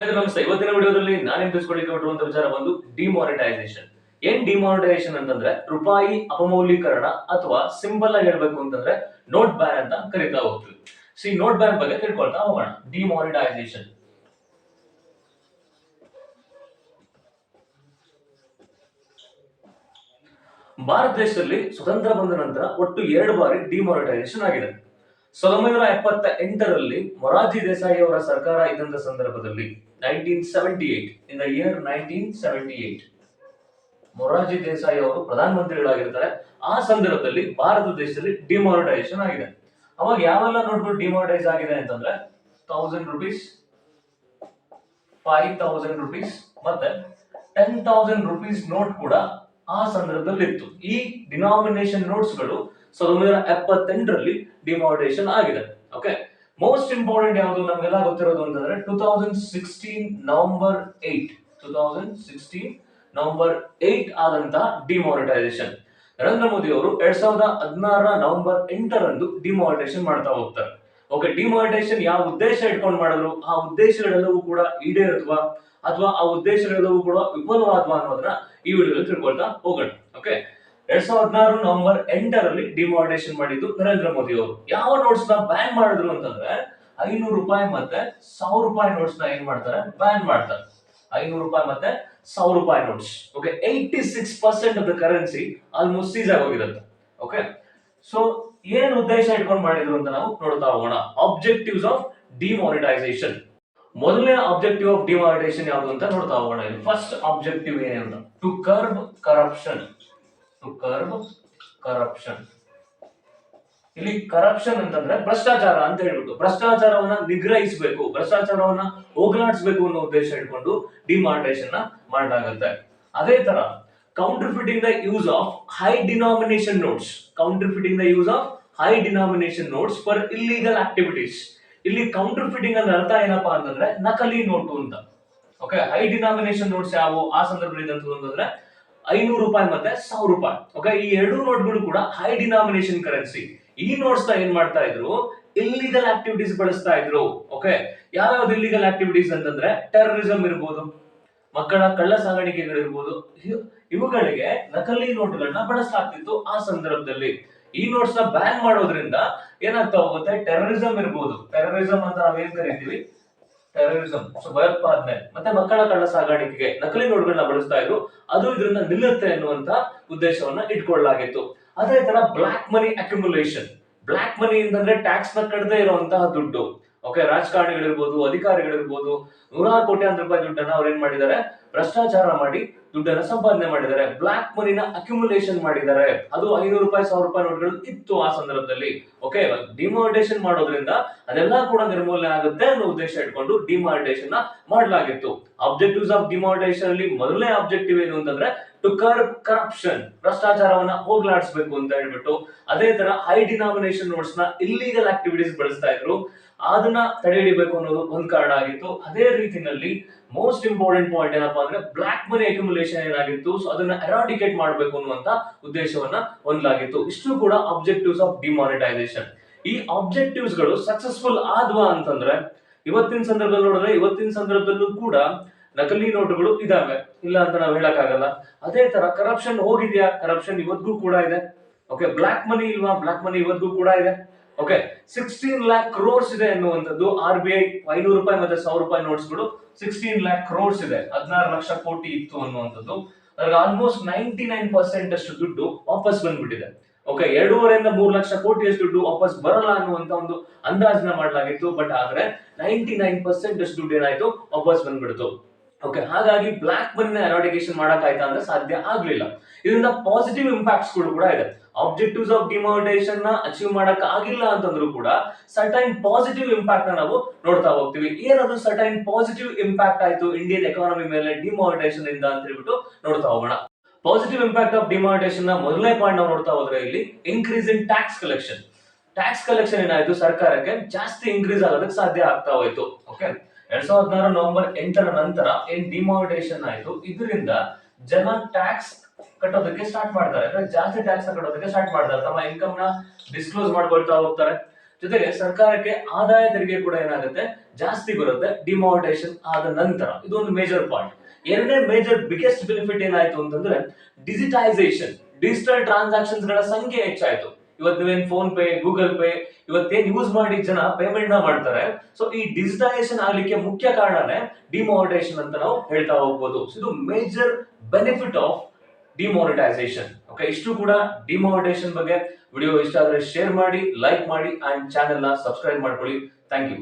ನಮಸ್ತೆ. ಇವತ್ತಿನ ವಿಡಿಯೋದಲ್ಲಿ ನಾನು ತಿಳಿಸ್ಕೊಳಿಕ್ಕೆ ಹೊರಟಿರುವಂತ ವಿಚಾರ ಒಂದು ಡಿಮಾನಿಟೈಸೇಷನ್. ಏನ್ ಡಿಮಾನಿಟೈಸೇಷನ್ ಅಂತಂದ್ರೆ ರೂಪಾಯಿ ಅಪಮೌಲ್ಯೀಕರಣ ಅಥವಾ ಸಿಂಪಲ್ ಆಗಿ ಹೇಳ್ಬೇಕು ಅಂತಂದ್ರೆ ನೋಟ್ ಬ್ಯಾನ್ ಅಂತ ಕರೀತಾ ಹೋಗ್ತೀವಿ. ನೋಟ್ ಬ್ಯಾನ್ ಬಗ್ಗೆ ತಿಳ್ಕೊಳ್ತಾ ಹೋಗೋಣ. ಡಿಮಾನಿಟೈಸೇಷನ್ ಭಾರತ ದೇಶದಲ್ಲಿ ಸ್ವತಂತ್ರ ಬಂದ ನಂತರ ಒಟ್ಟು 2 ಬಾರಿ ಡಿಮಾನಿಟೈಸೇಷನ್ ಆಗಿದೆ. 1978ರಲ್ಲಿ ಮೊರಾರ್ಜಿ ದೇಸಾಯಿ ಅವರ ಸರ್ಕಾರ ಇದ್ದಂತ ಸಂದರ್ಭದಲ್ಲಿ 1978 in the year 1978 Morarji Desai ಅವರು ಪ್ರಧಾನಮಂತ್ರಿಗಳಾಗಿರ್ತಾರೆ. ಆ ಸಂದರ್ಭದಲ್ಲಿ ಭಾರತ ದೇಶದಲ್ಲಿ ಡಿಮಾನಿಟೈಸೇಷನ್ ಆಗಿದೆ. ಅವಾಗ ಯಾವೆಲ್ಲ ನೋಟ್ಗಳು ಡಿಮಾನಿಟೈಸ್ ಆಗಿದೆ ಅಂತಂದ್ರೆ 1000 ರೂಪೀಸ್, 5000 ರೂಪೀಸ್ ಮತ್ತೆ 10,000 ರೂಪೀಸ್ ನೋಟ್ ಕೂಡ ಆ ಸಂದರ್ಭದಲ್ಲಿ ಇತ್ತು. ಈ ಡಿನಾಮಿನೇಷನ್ ನೋಟ್ಸ್ ಗಳು 1978ರಲ್ಲಿ ಡಿಮಾನಿಟೈಸೇಷನ್ ಆಗಿದೆ. ಓಕೆ, ಮೋಸ್ಟ್ ಇಂಪಾರ್ಟೆಂಟ್ ಯಾವುದು ನಮಗೆಲ್ಲ ಗೊತ್ತಿರೋದು ಅಂತಂದ್ರೆ 2016 ನವೆಂಬರ್ 8 ಆದಂತ ಡಿಮಾನಿಟೈಸೇಷನ್. ನರೇಂದ್ರ ಮೋದಿ ಅವರು 2016 ನವೆಂಬರ್ 8ರಂದು ಡಿಮಾನಿಟೈಸೇಷನ್ ಮಾಡ್ತಾ ಹೋಗ್ತಾರೆ. ಓಕೆ, ಡಿಮಾನಿಟೈಸೇಷನ್ ಯಾವ ಉದ್ದೇಶ ಇಟ್ಕೊಂಡು ಮಾಡಿದ್ರು, ಆ ಉದ್ದೇಶಗಳೆಲ್ಲವೂ ಕೂಡ ಈಡೇರುತ್ತವಾ ಅಥವಾ ಆ ಉದ್ದೇಶಗಳೆಲ್ಲವೂ ಕೂಡ ವಿಫಲವಾದವಾ ಅನ್ನೋದನ್ನ ಈ ವಿಡಿಯೋದಲ್ಲಿ ತಿಳ್ಕೊಳ್ತಾ ಹೋಗೋಣ. ಓಕೆ, 2016 ನವೆಂಬರ್ 8ರಲ್ಲಿ ಡಿಮಾನಿಟೈಸೇಷನ್ ಮಾಡಿದ್ದು ನರೇಂದ್ರ ಮೋದಿ ಅವರು. ಯಾವ ನೋಟ್ಸ್ ನ ಬ್ಯಾನ್ ಮಾಡಿದ್ರು ಅಂತಂದ್ರೆ 500 ರೂಪಾಯಿ ಮತ್ತೆ 1000 ರೂಪಾಯಿ ನೋಟ್ಸ್ ನ ಏನ್ ಮಾಡ್ತಾರೆ, ಬ್ಯಾನ್ ಮಾಡ್ತಾರೆ. 500 ರೂಪಾಯಿ ಮತ್ತೆ 1000 ರೂಪಾಯಿ notes. Okay, 86% of the currency almost cease ಆಗೋಗಿರುತ್ತೆ. ಓಕೆ, ಸೊ ಏನ್ ಉದ್ದೇಶ ಇಟ್ಕೊಂಡು ಮಾಡಿದ್ರು ಅಂತ ನಾವು ನೋಡ್ತಾ ಹೋಗೋಣ. Objectives of demonetisation. ಮೊದಲನೇ ಆಬ್ಜೆಕ್ಟಿವ್ ಆಫ್ ಡಿಮಾನಿಟೈಸೇಷನ್ ಯಾವುದು ಅಂತ ನೋಡ್ತಾ ಹೋಗೋಣ. ಫಸ್ಟ್ ಆಬ್ಜೆಕ್ಟಿವ್ ಏನು? To curb corruption. ಇಲ್ಲಿ ಕರಪ್ಷನ್ ಅಂತಂದ್ರೆ ಭ್ರಷ್ಟಾಚಾರ ಅಂತ ಹೇಳ್ಬಿಟ್ಟು ಭ್ರಷ್ಟಾಚಾರವನ್ನ ನಿಗ್ರಹಿಸಬೇಕು, ಭ್ರಷ್ಟಾಚಾರವನ್ನ ಹೋಗಲಾಡಿಸಬೇಕು ಅನ್ನೋ ಉದ್ದೇಶ ಇಟ್ಕೊಂಡು ಡಿಮಾನಿಟೈಸೇಷನ್ ಮಾಡಲಾಗುತ್ತೆ. ಅದೇ ತರ counterfeiting the use of high denomination notes for illegal activities. ಇಲ್ಲಿ ಕೌಂಟರ್ಫಿಟಿಂಗ್ ಅಂದ್ರೆ ಅರ್ಥ ಏನಪ್ಪಾ ಅಂತಂದ್ರೆ ನಕಲಿ ನೋಟು ಅಂತ. ಓಕೆ, ಹೈ ಡಿನಾಮಿನೇಷನ್ ನೋಟ್ಸ್ ಯಾವ ಆ ಸಂದರ್ಭದಲ್ಲಿ ಅಂತಂದ್ರೆ 500 ರೂಪಾಯಿ ಮತ್ತೆ 1000 ರೂಪಾಯಿ. ಓಕೆ, ಈ ಎರಡು ನೋಟ್ಗಳು ಕೂಡ ಹೈ ಡಿನಾಮಿನೇಷನ್ ಕರೆನ್ಸಿ. ಈ ನೋಟ್ಸ್ ನ ಏನ್ ಮಾಡ್ತಾ ಇದ್ರು, ಇಲ್ಲಿಗಲ್ ಆಕ್ಟಿವಿಟೀಸ್ ಬಳಸ್ತಾ ಇದ್ರು. ಓಕೆ, ಯಾವ್ಯಾವ್ದು ಇಲ್ಲಿಗಲ್ ಆಕ್ಟಿವಿಟೀಸ್ ಅಂತಂದ್ರೆ ಟೆರರಿಸಂ ಇರ್ಬೋದು, ಮಕ್ಕಳ ಕಳ್ಳ ಸಾಗಾಣಿಕೆಗಳಿರ್ಬೋದು, ಇವುಗಳಿಗೆ ನಕಲಿ ನೋಟ್ಗಳನ್ನ ಬಳಸಲಾಗ್ತಿತ್ತು ಆ ಸಂದರ್ಭದಲ್ಲಿ. ಈ ನೋಟ್ಸ್ ನ ಬ್ಯಾನ್ ಮಾಡೋದ್ರಿಂದ ಏನಾಗ್ತಾ ಹೋಗುತ್ತೆ, ಟೆರರಿಸಂ ಇರ್ಬೋದು, ಟೆರರಿಸಂ ಅಂತ ನಾವೇನ್ ಕರಿತೀವಿ, ಟೆರರಿಸಂ, ಭಯೋತ್ಪಾದನೆ ಮತ್ತೆ ಮಕ್ಕಳ ಕಳ್ಳ ಸಾಗಾಣಿಕೆಗೆ ನಕಲಿ ನೋಟ್ಗಳನ್ನ ಬಳಸ್ತಾ ಇದ್ರು. ಅದು ಇದರಿಂದ ನಿಲ್ಲುತ್ತೆ ಅನ್ನುವಂತ ಉದ್ದೇಶವನ್ನ ಇಟ್ಕೊಳ್ಳಲಾಗಿತ್ತು. ಅದೇ ತರ ಬ್ಲಾಕ್ ಮನಿ ಅಕ್ಯುಮುಲೇಷನ್. ಬ್ಲಾಕ್ ಮನಿ ಅಂತಂದ್ರೆ ಟ್ಯಾಕ್ಸ್ ನ ಕಟ್ಟದೇ ಇರುವಂತಹ ದುಡ್ಡು. ಓಕೆ, ರಾಜಕಾರಣಿಗಳಿರ್ಬೋದು, ಅಧಿಕಾರಿಗಳಿರ್ಬೋದು, 100 ಕೋಟ್ಯಾಂತರ ರೂಪಾಯಿ ದುಡ್ಡನ್ನ ಅವ್ರು ಏನ್ ಮಾಡಿದ್ದಾರೆ, ಭ್ರಷ್ಟಾಚಾರ ಮಾಡಿ ದುಡ್ಡನ್ನ ಸಂಪಾದನೆ ಮಾಡಿದ್ದಾರೆ. ಬ್ಲಾಕ್ ಮನಿನ ಅಕ್ಯುಮುಲೇಷನ್ ಮಾಡಿದ್ದಾರೆ. ಅದು 500 ರೂಪಾಯಿ 1000 ರೂಪಾಯಿ ನೋಟ್ಗಳು ಇತ್ತು ಆ ಸಂದರ್ಭದಲ್ಲಿ. ಓಕೆ, ಡಿಮಾನಿಟೈಸೇಷನ್ ಮಾಡೋದ್ರಿಂದ ಅದೆಲ್ಲ ಕೂಡ ನಿರ್ಮೂಲನೆ ಆಗುತ್ತೆ ಅನ್ನೋ ಉದ್ದೇಶ ಇಟ್ಕೊಂಡು ಡಿಮಾನಿಟೈಸೇಷನ್ ಮಾಡಲಾಗಿತ್ತು. ಆಬ್ಜೆಕ್ಟಿವ್ಸ್ ಆಫ್ ಡಿಮಾನಿಟೈಸೇಷನ್ ಅಲ್ಲಿ ಮೊದಲನೇ ಆಬ್ಜೆಕ್ಟಿವ್ ಏನು ಅಂತಂದ್ರೆ ಟು ಕರ್ಬ್ ಕರಪ್ಷನ್, ಭ್ರಷ್ಟಾಚಾರವನ್ನ ಹೋಗ್ಲಾಡಿಸಬೇಕು ಅಂತ ಹೇಳ್ಬಿಟ್ಟು. ಅದೇ ತರ ಹೈ ಡಿನಾಮಿನೇಷನ್ ನೋಟ್ಸ್ ನ ಇಲ್ಲಿಗಲ್ ಆಕ್ಟಿವಿಟೀಸ್ ಬಳಸ್ತಾ ಇದ್ರು, ಅದನ್ನ ತಡೆ ಹಿಡಿಬೇಕು ಅನ್ನೋದು ಒಂದ್ ಕಾರಣ ಆಗಿತ್ತು. ಅದೇ ರೀತಿಯಲ್ಲಿ ಮೋಸ್ಟ್ ಇಂಪಾರ್ಟೆಂಟ್ ಪಾಯಿಂಟ್ ಏನಪ್ಪಾ ಅಂದ್ರೆ ಬ್ಲಾಕ್ ಮನಿ ಅಕ್ಯುಮುಲೇಷನ್ ಏನಾಗಿತ್ತು, ಸೊ ಅದನ್ನ ಎರಾಡಿಕೇಟ್ ಮಾಡಬೇಕು ಅನ್ನುವಂತ ಉದ್ದೇಶವನ್ನ ಹೊಂದಲಾಗಿತ್ತು. ಇಷ್ಟು ಕೂಡ ಆಬ್ಜೆಕ್ಟಿವ್ಸ್ ಆಫ್ ಡಿಮಾನಿಟೈಸೇಷನ್. ಈ ಆಬ್ಜೆಕ್ಟಿವ್ಸ್ ಗಳು ಸಕ್ಸಸ್ಫುಲ್ ಆದ್ವಾ ಅಂತಂದ್ರೆ ಇವತ್ತಿನ ಸಂದರ್ಭದಲ್ಲಿ ನೋಡಿದ್ರೆ, ಇವತ್ತಿನ ಸಂದರ್ಭದಲ್ಲೂ ಕೂಡ ನಕಲಿ ನೋಟುಗಳು ಇದಾವೆ, ಇಲ್ಲ ಅಂತ ನಾವು ಹೇಳಕ್ಕಾಗಲ್ಲ. ಅದೇ ತರ ಕರಪ್ಷನ್ ಹೋಗಿದ್ಯಾ, ಕರಪ್ಷನ್ ಇವತ್ತಿಗೂ ಕೂಡ ಇದೆ. ಓಕೆ, ಬ್ಲಾಕ್ ಮನಿ ಇಲ್ವಾ, ಬ್ಲಾಕ್ ಮನಿ ಇವತ್ತಿಗೂ ಕೂಡ ಇದೆ. ಓಕೆ, 16 lakh crores ಇದೆ ಅನ್ನುವಂಥದ್ದು RBI 500 ರೂಪಾಯಿ ಮತ್ತೆ 1000 ರೂಪಾಯಿ ನೋಟ್ಸ್ ಗಳು 16 lakh crores ಇದೆ, 16 ಲಕ್ಷ ಕೋಟಿ ಇತ್ತು ಅನ್ನುವಂಥದ್ದು. ಅದ್ರಾಗ ಆಲ್ಮೋಸ್ಟ್ 99% ಅಷ್ಟು ದುಡ್ಡು ವಾಪಸ್ ಬಂದ್ಬಿಟ್ಟಿದೆ. ಓಕೆ, 2.5 ಇಂದ 3 ಲಕ್ಷ ಕೋಟಿ ಅಷ್ಟು ದುಡ್ಡು ವಾಪಸ್ ಬರಲ್ಲ ಅನ್ನುವಂತ ಒಂದು ಅಂದಾಜನ್ನ ಮಾಡಲಾಗಿತ್ತು. ಬಟ್ ಆದ್ರೆ 99% ಅಷ್ಟು ದುಡ್ಡು ಏನಾಯ್ತು, ವಾಪಸ್ ಬಂದ್ಬಿಡ್ತು. ಓಕೆ, ಹಾಗಾಗಿ ಬ್ಲಾಕ್ ಮನಿನ ಎರಾಡಿಕೇಶನ್ ಮಾಡಕ್ಕಾಯ್ತಾ ಅಂದ್ರೆ ಸಾಧ್ಯ ಆಗ್ಲಿಲ್ಲ. ಇದರಿಂದ ಪಾಸಿಟಿವ್ ಇಂಪ್ಯಾಕ್ಟ್ಸ್ ಕೂಡ ಇದೆ. ಆಬ್ಜೆಕ್ಟಿವ್ಸ್ ಆಫ್ ಡಿಮಾನಿಟೈಸೇಷನ್ ನ ಅಚೀವ್ ಮಾಡಕ್ ಆಗಿಲ್ಲ ಅಂತಂದ್ರೂ ಕೂಡ ಸರ್ಟೈನ್ ಪಾಸಿಟಿವ್ ಇಂಪ್ಯಾಕ್ಟ್ ನ ನಾವು ನೋಡ್ತಾ ಹೋಗ್ತೀವಿ. ಏನದು ಸರ್ಟೈನ್ ಪಾಸಿಟಿವ್ ಇಂಪ್ಯಾಕ್ಟ್ ಆಯ್ತು ಇಂಡಿಯನ್ ಎಕಾನಮಿ ಮೇಲೆ ಡಿಮಾನಿಟೈಸೇಷನ್ ಇಂದ ಅಂತ ಹೇಳ್ಬಿಟ್ಟು ನೋಡ್ತಾ ಹೋಗೋಣ. ಪಾಸಿಟಿವ್ ಇಂಪ್ಯಾಕ್ಟ್ ಆಫ್ ಡಿಮಾನಿಟೈಸೇಷನ್ ನ ಮೊದಲನೇ ಪಾಯಿಂಟ್ ನಾವು ನೋಡ್ತಾ ಹೋದ್ರೆ ಇಲ್ಲಿ increase in tax collection. Tax collection ಏನಾಯ್ತು, ಸರ್ಕಾರಕ್ಕೆ ಜಾಸ್ತಿ ಇನ್ಕ್ರೀಸ್ ಆಗೋದಕ್ಕೆ ಸಾಧ್ಯ ಆಗ್ತಾ ಹೋಯ್ತು. ಓಕೆ, 2016 ನವೆಂಬರ್ 8ರ ನಂತರ ಏನ್ ಡಿಮಾನಿಟೈಸೇಷನ್ ಆಯ್ತು, ಇದರಿಂದ ಜನ ಟ್ಯಾಕ್ಸ್ ಕಟ್ಟೋದಕ್ಕೆ ಸ್ಟಾರ್ಟ್ ಮಾಡ್ತಾರೆ, ಅಂದ್ರೆ ಜಾಸ್ತಿ ಟ್ಯಾಕ್ಸ್ ಕಟ್ಟೋದಕ್ಕೆ ಸ್ಟಾರ್ಟ್ ಮಾಡ್ತಾರೆ. ತಮ್ಮ ಇನ್ಕಮ್ ನ ಡಿಸ್ಕ್ಲೋಸ್ ಮಾಡ್ಕೊಳ್ತಾ ಹೋಗ್ತಾರೆ. ಜೊತೆಗೆ ಸರ್ಕಾರಕ್ಕೆ ಆದಾಯ ತೆರಿಗೆ ಕೂಡ ಏನಾಗುತ್ತೆ, ಜಾಸ್ತಿ ಬರುತ್ತೆ ಡಿಮಾನಿಟೈಸೇಷನ್ ಆದ ನಂತರ. ಇದು ಒಂದು ಮೇಜರ್ ಪಾಯಿಂಟ್. ಎರಡನೇ ಮೇಜರ್ ಬಿಗ್ಗೆಸ್ಟ್ ಬೆನಿಫಿಟ್ ಏನಾಯ್ತು ಅಂತಂದ್ರೆ ಡಿಜಿಟೈಸೇಷನ್. ಡಿಜಿಟಲ್ ಟ್ರಾನ್ಸಾಕ್ಷನ್ಸ್ ಗಳ ಸಂಖ್ಯೆ ಹೆಚ್ಚಾಯ್ತು. ಇವತ್ತು ನೀವೇನ್ ಫೋನ್ ಪೇ, ಗೂಗಲ್ ಪೇ ಇವತ್ತೇನ್ ಯೂಸ್ ಮಾಡಿ ಜನ ಪೇಮೆಂಟ್ ನ ಮಾಡ್ತಾರೆ. ಸೊ ಈ ಡಿಜಿಟೈಸೇಷನ್ ಆಗ್ಲಿಕ್ಕೆ ಮುಖ್ಯ ಕಾರಣನೇ ಡಿಮಾನಿಟೈಸೇಷನ್ ಅಂತ ನಾವು ಹೇಳ್ತಾ ಹೋಗ್ಬೋದು. ಇದು major benefit of demonetisation. Okay, ಇಷ್ಟು ಕೂಡ ಡಿಮಾನಿಟೈಸೇಷನ್ ಬಗ್ಗೆ. ವಿಡಿಯೋ ಇಷ್ಟ ಆದ್ರೆ ಶೇರ್ ಮಾಡಿ, ಲೈಕ್ ಮಾಡಿ ಅಂಡ್ ಚಾನೆಲ್ ನ ಸಬ್ಸ್ಕ್ರೈಬ್ ಮಾಡ್ಕೊಳ್ಳಿ. Thank you.